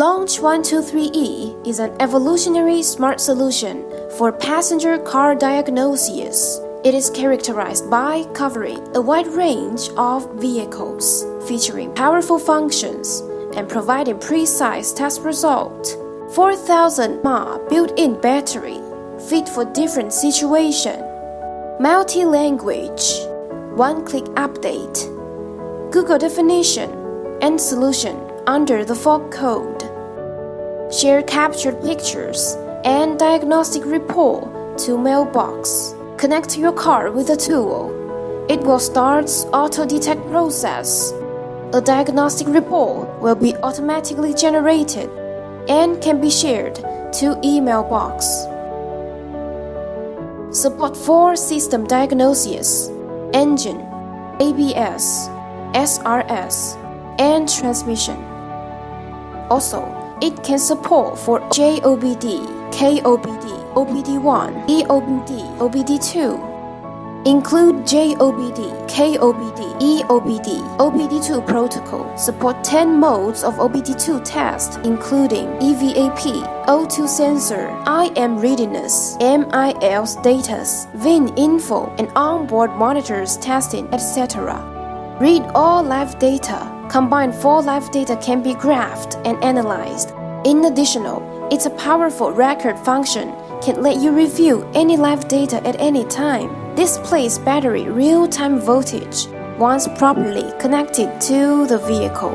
Launch 123E is an evolutionary smart solution for passenger car diagnosis. It is characterized by covering a wide range of vehicles, featuring powerful functions and providing precise test results. 4,000 mAh built-in battery, fit for different situations. Multi-language, one-click update, Google definition and solution under the fog code. Share captured pictures and diagnostic report to mailbox. Connect your car with a tool. It will start auto-detect process. A diagnostic report will be automatically generated and can be shared to email box. Support for system diagnosis, engine, ABS, SRS, and transmission. Also, it can support for JOBD, KOBD, OBD-I, EOBD, OBD-II. Include JOBD, KOBD, EOBD, OBD-II protocol. Support 10 modes of OBD-II test, including EVAP, O2 sensor, IM readiness, MIL status, VIN info, and onboard monitors testing, etc. Read all live data. Combined 4 live data can be graphed and analyzed. In addition, its a powerful record function can let you review any live data at any time. Displays battery real-time voltage once properly connected to the vehicle.